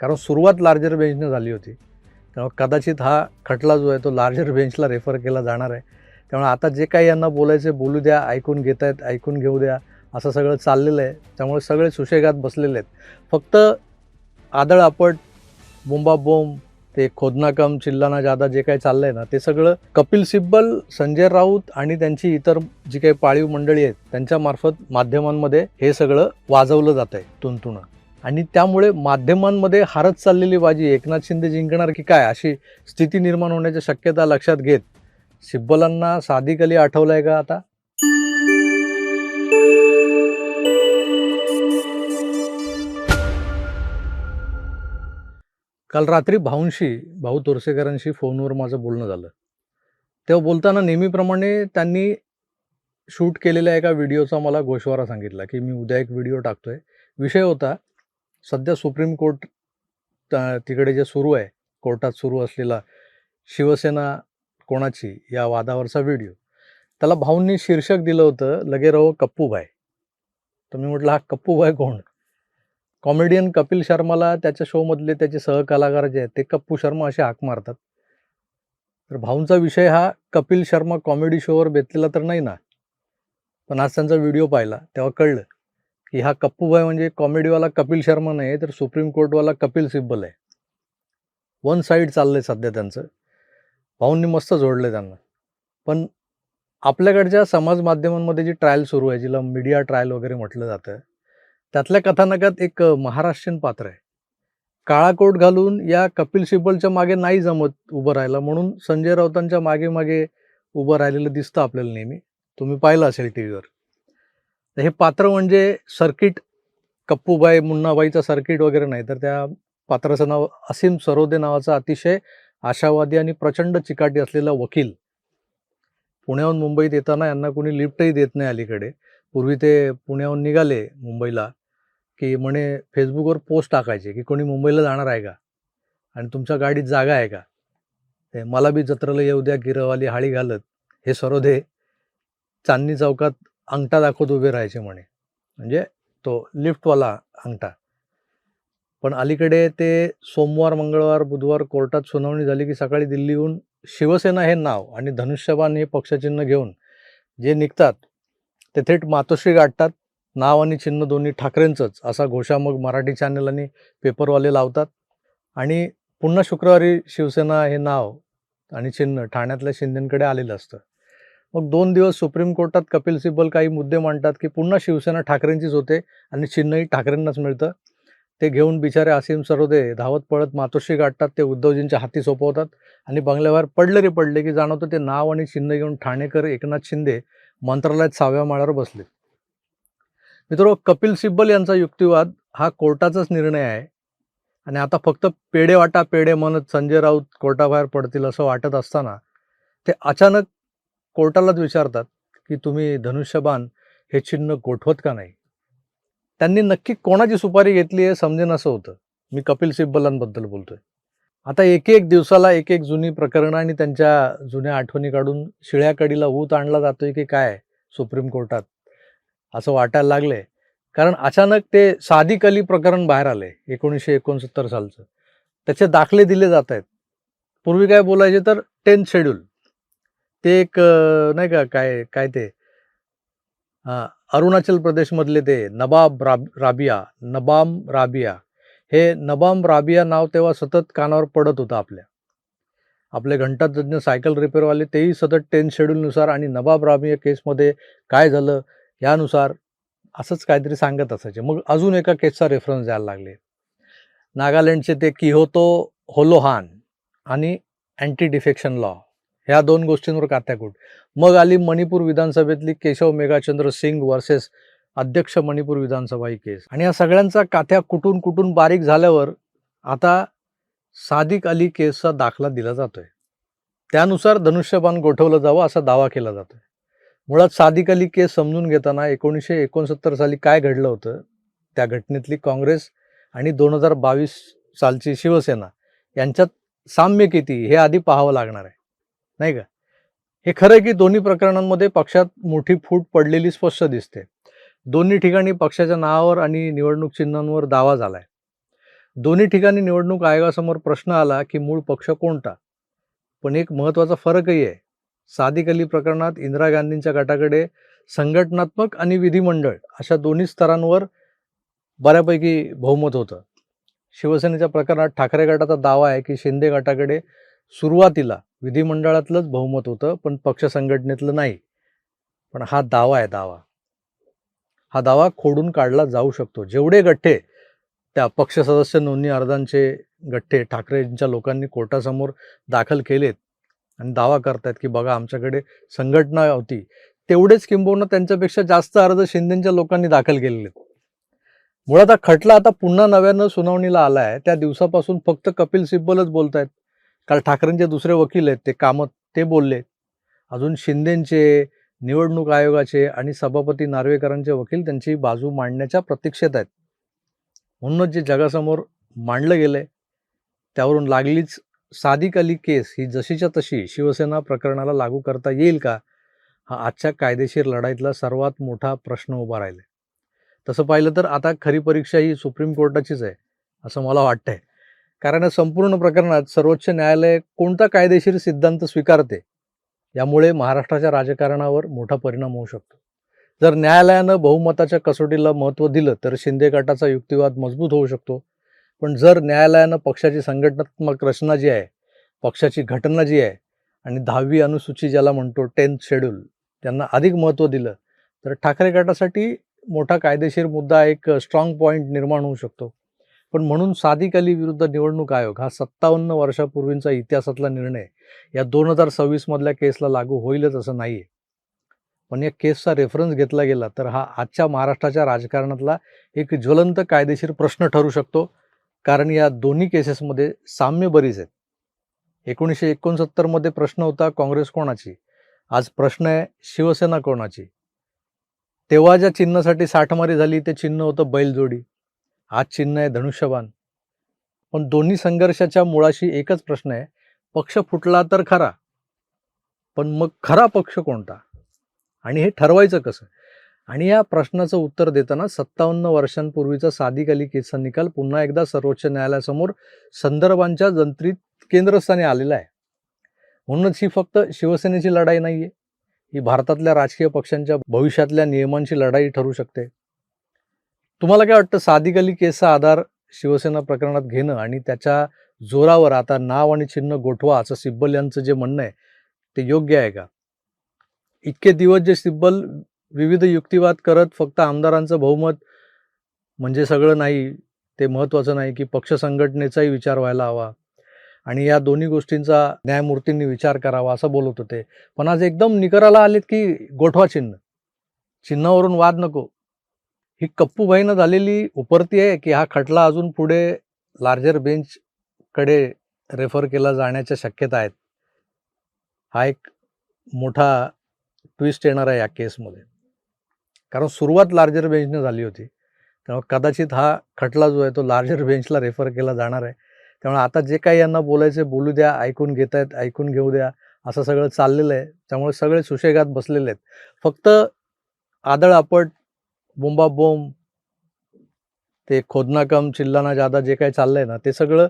कारण सुरुवात लार्जर बेंचने झाली होती. त्यामुळे कदाचित हा खटला जो आहे तो लार्जर बेंचला रेफर केला जाणार आहे. त्यामुळे आता जे काही यांना बोलायचं आहे बोलू द्या, ऐकून घेत आहेत ऐकून घेऊ द्या, असं सगळं चाललेलं आहे. त्यामुळे सगळे सुशेगात बसलेले आहेत. फक्त आदळआपट, बोंबाबोंब, ते खोदना कम चिल्लाना जादा जे काही चाललंय ना, ते सगळं कपिल सिब्बल, संजय राऊत आणि त्यांची इतर जी काही पाळीव मंडळी आहेत त्यांच्यामार्फत माध्यमांमध्ये हे सगळं वाजवलं जात आहे तुणतुणं. आणि त्यामुळे माध्यमांमध्ये हारत चाललेली बाजी एकनाथ शिंदे जिंकणार की काय अशी स्थिती निर्माण होण्याची शक्यता लक्षात घेत सिब्बलांना सादिक अली आठवलाय का आता? काल रात्री भाऊ तोरसेकरांशी फोनवर माझं बोलणं झालं. तेव्हा बोलताना नेहमीप्रमाणे त्यांनी शूट केलेल्या एका व्हिडिओचा मला गोषवारा सांगितला की मी उद्या एक व्हिडिओ टाकतोय. विषय होता सध्या सुप्रीम कोर्ट तिकडे जे सुरू आहे, कोर्टात सुरू असलेला शिवसेना कोणाची या वादावरचा व्हिडिओ. त्याला भाऊंनी शीर्षक दिलं होतं, लगे रहो कप्पूभाई. तर मी म्हटलं हा कप्पूभाई कोण? कॉमेडियन कपिल शर्माला त्याच्या शोमधले त्याचे सहकलाकार जे आहेत ते कप्पू शर्मा असे हाक मारतात. तर भाऊंचा विषय हा कपिल शर्मा कॉमेडी शोवर बेतलेला तर नाही ना. पण आज त्यांचा व्हिडिओ पाहिला तेव्हा कळलं की हा कप्पूभाई म्हणजे कॉमेडीवाला कपिल शर्मा नाही तर सुप्रीम कोर्टवाला कपिल सिब्बल आहे. वन साईड चाललंय सध्या त्यांचं. भाऊंनी मस्त जोडलंय त्यांना. पण आपल्याकडच्या समाज माध्यमांमध्ये जी ट्रायल सुरू आहे, जिला मीडिया ट्रायल वगैरे म्हटलं जातं, त्यातल्या कथानकात एक महाराष्ट्रीयन पात्र आहे. काळा कोट घालून या कपिल सिब्बलच्या मागे नाही जमत उभं राहायला, म्हणून संजय राऊतांच्या मागे मागे उभं राहिलेलं दिसतं आपल्याला नेहमी. तुम्ही पाहिलं असेल टीव्हीवर. तर हे पात्र म्हणजे सर्किट कप्पूबाई मुन्नाबाईचा सर्किट वगैरे नाही, तर त्या पात्राचं नाव असीम सरोदे नावाचा अतिशय आशावादी आणि प्रचंड चिकाटी असलेला वकील. पुण्याहून मुंबईत येताना यांना कोणी लिफ्टही देत नाही अलीकडे. पूर्वी ते पुण्याहून निघाले मुंबईला की म्हणे फेसबुकवर पोस्ट टाकायचे की कोणी मुंबईला जाणार आहे का आणि तुमच्या गाडीत जागा आहे का. ते मला बी जत्रेला येऊ द्या गिरवाली हाळी घालत, हे सरोदे चांदणी चौकात अंगठा दाखवत उभे राहायचे म्हणे, म्हणजे तो लिफ्टवाला अंगठा. पण अलीकडे ते सोमवार मंगळवार बुधवार कोर्टात सुनावणी झाली की सकाळी दिल्लीहून शिवसेना हे नाव आणि धनुष्यबाण हे पक्षचिन्ह घेऊन जे निघतात ते थेट मातोश्री गाठतात. नाव आणि चिन्ह दोन्ही ठाकरेंचंच असा घोषा मग मराठी चॅनल आणि पेपरवाले लावतात. आणि पुन्हा शुक्रवारी शिवसेना हे नाव आणि चिन्ह ठाण्यातल्या शिंदेंकडे आलेलं असतं. मग 2 दिवस सुप्रीम कोर्टात कपिल सिब्बल काही मुद्दे मांडतात की पुन्हा शिवसेना ठाकरेंचीच होते आणि चिन्हही ठाकरेंनाच मिळतं. ते घेऊन बिचारे असीम सरोदे धावत पळत मातोश्री गाठतात. ते उद्धवजींच्या हाती सोपवतात आणि बंगल्याबाहेर पडले रे पडले की जाणवतं ते नाव आणि चिन्ह घेऊन ठाणेकर एकनाथ शिंदे मंत्रालयात 6व्या माळ्यावर बसले. मित्रो, कपिल सिब्बल यांचा युक्तिवाद हा कोर्टाचाच निर्णय आहे आणि आता फक्त पेढे वाटा पेढे म्हणत संजय राऊत कोर्टाबाहेर पडतील असं वाटत असताना ते अचानक कोर्टालाच विचारतात की तुम्ही धनुष्यबाण हे चिन्ह गोठवत का नाही. त्यांनी नक्की कोणाची सुपारी घेतली हे समजेन असं होतं. मी कपिल सिब्बलांबद्दल बोलतोय. आता एक एक दिवसाला एक एक जुनी प्रकरणं आणि त्यांच्या जुन्या आठवणी काढून शिळ्या कडीला ऊत आणला जातोय की काय सुप्रीम कोर्टात असं वाटायला लागलंय. कारण अचानक ते सादिक अली प्रकरण बाहेर आले 1969 सालचं. त्याचे दाखले दिले जात आहेत. पूर्वी काय बोलायचे तर 10th शेड्यूल, ते एक नाही का काय काय ते अरुणाचल प्रदेशमधले ते नबाम राबिया, हे नबाम राबिया नाव तेव्हा सतत कानावर पडत होतं आपले घंटातज्ञ सायकल रिपेअरवाले तेही सतत 10th शेड्यूलनुसार आणि नबाब राबिया केसमध्ये काय झालं यानुसार असंच काहीतरी सांगत असायचे. मग अजून एका केसचा रेफरन्स द्यायला लागले. नागालँडचे ते किहोतो होलोहान आणि अँटी डिफेक्शन लॉ, ह्या 2 गोष्टींवर कात्याकूट. मग आली मणिपूर विधानसभेतली केशव मेघाचंद्र सिंग वर्सेस अध्यक्ष मणिपूर विधानसभा ही केस. आणि या सगळ्यांचा काथ्या कुटून कुटून बारीक झाल्यावर आता सादिक अली केसचा दाखला दिला जातोय. त्यानुसार धनुष्यबाण गोठवलं जावं असा दावा केला जातोय. मुळात सादिक अली केस समजून घेताना 1969 साली काय घडलं होतं, त्या घटनेतली काँग्रेस आणि 2022 सालची शिवसेना यांच्यात साम्य किती हे आधी पाहावं लागणार आहे, नाही का. हे खरं आहे की दोन्ही प्रकरणांमध्ये पक्षात मोठी फूट पडलेली स्पष्ट दिसते. दोन्ही ठिकाणी पक्षाच्या नावावर आणि निवडणूक चिन्हांवर दावा झालाय. दोन्ही ठिकाणी निवडणूक आयोगासमोर प्रश्न आला की मूळ पक्ष कोणता. पण एक महत्त्वाचा फरकही आहे. सादिक अली प्रकरणात इंदिरा गांधींच्या गटाकडे संघटनात्मक आणि विधिमंडळ अशा दोन्ही स्तरांवर बऱ्यापैकी बहुमत होतं. शिवसेनेच्या प्रकरणात ठाकरे गटाचा दावा आहे की शिंदे गटाकडे सुरुवातीला विधिमंडळातलंच बहुमत होतं, पण पक्ष संघटनेतलं नाही. पण हा दावा आहे, दावा. हा दावा खोडून काढला जाऊ शकतो. जेवढे गठ्ठे त्या पक्ष सदस्य नोंदणी अर्जांचे गठ्ठे ठाकरेंच्या लोकांनी कोर्टासमोर दाखल केलेत आणि दावा करतायत की बघा आमच्याकडे संघटना होती, तेवढेच किंबहुना त्यांच्यापेक्षा जास्त अर्ज शिंदेच्या लोकांनी दाखल केलेले आहेत. मुळात हा खटला आता पुन्हा नव्यानं सुनावणीला आला आहे. त्या दिवसापासून फक्त कपिल सिब्बलच बोलतायत. काल ठाकरेंचे दुसरे वकील आहेत, ते कामत, ते बोलले. अजून शिंदेचे, निवडणूक आयोगाचे आणि सभापती नार्वेकरांचे वकील त्यांची बाजू मांडण्याच्या प्रतीक्षेत आहेत. म्हणूनच जे जगासमोर मांडलं गेलंय त्यावरून लागलीच सादिक अली केस ही जशीच्या तशी शिवसेना प्रकरणाला लागू करता येईल का, हा आजच्या कायदेशीर लढाईतला सर्वात मोठा प्रश्न उभा राहिला. तसं पाहिलं तर आता खरी परीक्षा ही सुप्रीम कोर्टाचीच आहे असं मला वाटतंय. कारण या संपूर्ण प्रकरणात सर्वोच्च न्यायालय कोणता कायदेशीर सिद्धांत स्वीकारते यामुळे महाराष्ट्राच्या राजकारणावर मोठा परिणाम होऊ शकतो. जर न्यायालयानं बहुमताच्या कसोटीला महत्त्व दिलं तर शिंदे गटाचा युक्तिवाद मजबूत होऊ शकतो. पण जर न्यायालयानं पक्षाची संघटनात्मक रचना जी आहे, पक्षाची घटना जी आहे आणि 10वी अनुसूची ज्याला म्हणतो 10th शेड्यूल, त्यांना अधिक महत्त्व दिलं तर ठाकरे गटासाठी मोठा कायदेशीर मुद्दा, एक स्ट्रॉंग पॉईंट निर्माण होऊ शकतो. पण म्हणून सादिक अली विरुद्ध निवडणूक आयोग हा 57 वर्षापूर्वींचा इतिहासातला निर्णय या 2026 मधल्या केसला लागू होईलच असं नाही आहे. पण या केसचा रेफरन्स घेतला गेला तर हा आजच्या महाराष्ट्राच्या राजकारणातला एक ज्वलंत कायदेशीर प्रश्न ठरू शकतो. कारण या दोन्ही केसेसमध्ये साम्य बरीच आहेत. 1969 मध्ये प्रश्न होता काँग्रेस कोणाची, आज प्रश्न आहे शिवसेना कोणाची. तेव्हा ज्या चिन्हासाठी साठमारी झाली ते चिन्ह होतं बैलजोडी, आज चिन्ह आहे धनुष्यबाण. पण दोन्ही संघर्षाच्या मुळाशी एकच प्रश्न आहे, पक्ष फुटला तर खरा, पण मग खरा पक्ष कोणता आणि हे ठरवायचं कसं. आणि या प्रश्नाचं उत्तर देताना 57 वर्षांपूर्वीचा सादिक अली केसचा निकाल पुन्हा एकदा सर्वोच्च न्यायालयासमोर संदर्भांच्या जंत्रीत केंद्रस्थानी आलेला आहे. म्हणूनच ही फक्त शिवसेनेची लढाई नाहीये, ही भारतातल्या राजकीय पक्षांच्या भविष्यातल्या नियमांची लढाई ठरू शकते. तुम्हाला काय वाटतं, सादिक अली केसचा आधार शिवसेना प्रकरणात घेणं आणि त्याच्या जोरावर आता नाव आणि चिन्ह गोठवा असं सिब्बल यांचं जे म्हणणं आहे ते योग्य आहे का? इतके दिवस जे सिब्बल विविध युक्तिवाद करत फक्त आमदारांचं बहुमत म्हणजे सगळं नाही, ते महत्त्वाचं नाही, की पक्ष संघटनेचाही विचार व्हायला हवा आणि या दोन्ही गोष्टींचा न्यायमूर्तींनी विचार करावा असं बोलत होते. पण आज एकदम निकराला आलेत की गोठवा चिन्ह, चिन्हावरून वाद नको. ही कप्पूबाईनं झालेली उपरती आहे की हा खटला अजून पुढे लार्जर बेंचकडे रेफर केला जाण्याच्या शक्यता आहेत. हा एक मोठा ट्विस्ट येणार आहे या केसमध्ये. कारण सुरुवात लार्जर बेंचने झाली होती, त्यामुळे कदाचित हा खटला जो आहे तो लार्जर बेंचला रेफर केला जाणार आहे. त्यामुळे आता जे काही यांना बोलायचं बोलू द्या, ऐकून घेत आहेत ऐकून घेऊ द्या, असं सगळं चाललेलं आहे. त्यामुळे सगळे सुशेगात बसलेले आहेत. फक्त आदळ आपट, बोंबाबोंब, ते खोदना कम चिल्लाना जादा जे काही चाललंय ना, ते सगळं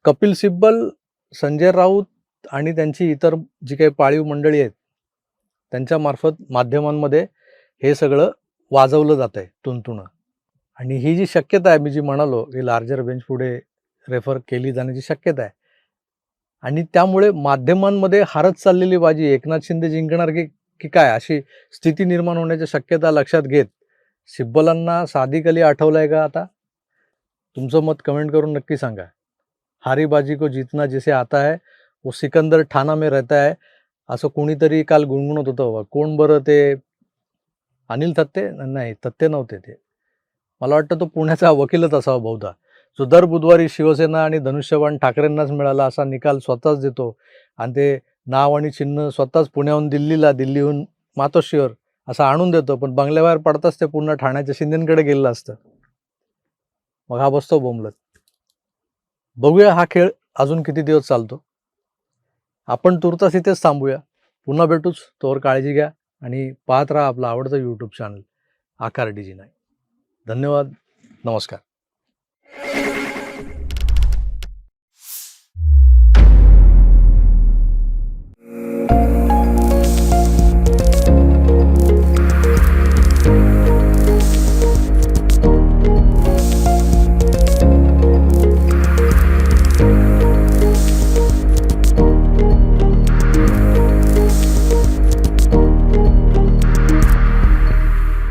कपिल सिब्बल, संजय राऊत आणि त्यांची इतर जी काही पाळीव मंडळी आहेत त्यांच्या मार्फत माध्यमांमध्ये हे सगळं वाजवलं जात आहे तुणतुणं. आणि ही जी शक्यता आहे, मी जी म्हणालो की लार्जर बेंच पुढे रेफर केली जाण्याची शक्यता आहे आणि त्यामुळे माध्यमांमध्ये हारत चाललेली बाजी एकनाथ शिंदे जिंकणार की काय अशी स्थिती निर्माण होण्याच्या शक्यता लक्षात घेत सिब्बलांना सादिक अली आठवलाय का आता? तुमचं मत कमेंट करून नक्की सांगा. हारी बाजी को जीतना जिसे आता है वो सिकंदर ठाणा में रहता है असं कोणीतरी काल गुणगुणत होतं. कोण बरं ते? अनिल थत्ते? नाही, थत्ते नव्हते ते. मला वाटतं तो पुण्याचा वकीलच असावा बहुधा, जो दर बुधवारी शिवसेना आणि धनुष्यबाण ठाकरेंनाच मिळाला असा निकाल स्वतःच देतो आणि ते नाव आणि चिन्ह स्वतःच पुण्याहून दिल्लीला, दिल्लीहून मातोश्रीवर असं आणून देतो. पण बंगल्याबाहेर पडताच ते पुन्हा ठाण्याच्या शिंदेंकडे गेलेलं असतं. मग हा बसतो बोंबलत. बघूया हा खेळ अजून किती दिवस चालतो. आपण तुर्तास इथेच थांबूया. पुन्हा भेटूच. तोवर काळजी घ्या आणि पाहत राहा आपलं आवडतं यूट्यूब चॅनल आकार DG9. धन्यवाद. नमस्कार.